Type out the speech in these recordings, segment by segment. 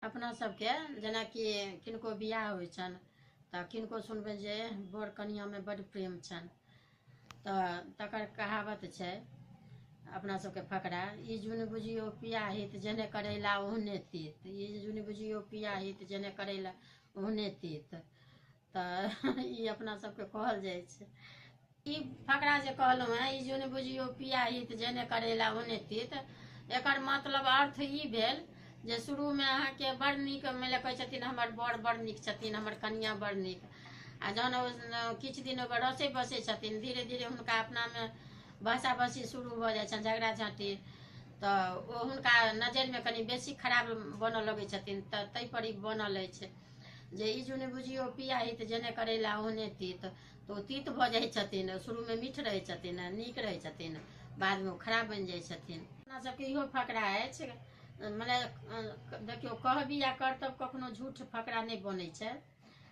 अपना सबके जेनाकि किनको बियाह होइ छनि तऽ किनको सुनबै जे बर कनियामे बड्ड प्रेम छनि तऽ तकर कहावत छै अपना सबके फकरा, ई जुन बुझियो पिया हित जेने करैला ओहने तीत, ई जुन बुझियो पिया हित जेने करैला ओहने तीत। तऽ ई अपना सबके कहल जाइ छै। ई फकरा जे कहलहुँ हैं, ई जुन बुझियो पिया हित जेने करैला ओहने तीत, एकर मतलब अर्थ ई भेल जे शुरूमे अहाँके बड़ नीक मानि कहै छथिन हमर बर बड़ नीक छथिन, हमर कनिया बड़ नीक, आ जहन किछु दिन रसे बसे छथिन धीरे धीरे हुनका अपनामे भाषा भसी शुरू भऽ जाइ छनि, झगड़ा झाँटी, तऽ ओ हुनका नजरिमे कनि बेसी खराब बनऽ लगै छथिन। तऽ ताहि पर ई बनल अछि जे ई जुन बुझियो पिया हित जेने करैला ओहने तीत। तऽ ओ तीत भऽ जाइ छथिन, शुरूमे मीठ रहै छथिन, नीक रहै छथिन, बादमे ओ खराब बनि जाइ छथिन। अपना सबके इहो फकरा अछि, मने देखियौ कहबी आ करतब कखनो झूठ फकरा नहि बनै छै।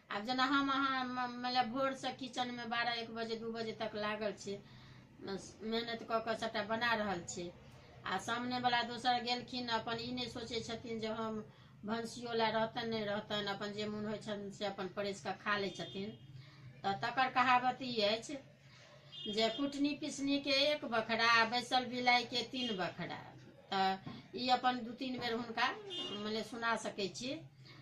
आब जेना हम अहाँ मतलब भोरसँ किचनमे 12-1 बजे 2 बजे तक लागल छी, मेहनत कऽ कऽ सभटा बना रहल छी, आ सामनेवला दोसर गेलखिन अपन ई नहि सोचै छथिन जे हम भनसियो लए रहतनि नहि रहतनि, अपन जे मोन होइ छनि से अपन परसि कऽ खा लै छथिन। तऽ तकर कहावत ई अछि जे कुटनी पिसनीके 1 बखरा, बैसल बिलाइके 3 बखरा। तऽ ई अपन 2-3 बेर हुनका मने सुना सकै छी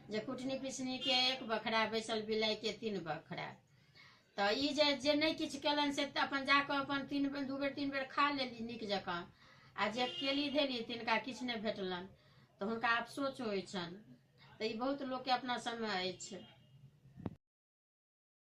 जे कुटनी पिसनीके 1 बखरा, बैसल बिलाइके 3 बखरा। तऽ ई जे नहि किछु केलनि से अपन जाकऽ अपन 2 बेर 3 बेर खा लेली नीक जकाँ, आ जे केली धेली तिनका किछु नहि भेटलनि तऽ हुनका अफसोस होइ छनि। तऽ ई बहुत लोकके अपना सबमे अछि।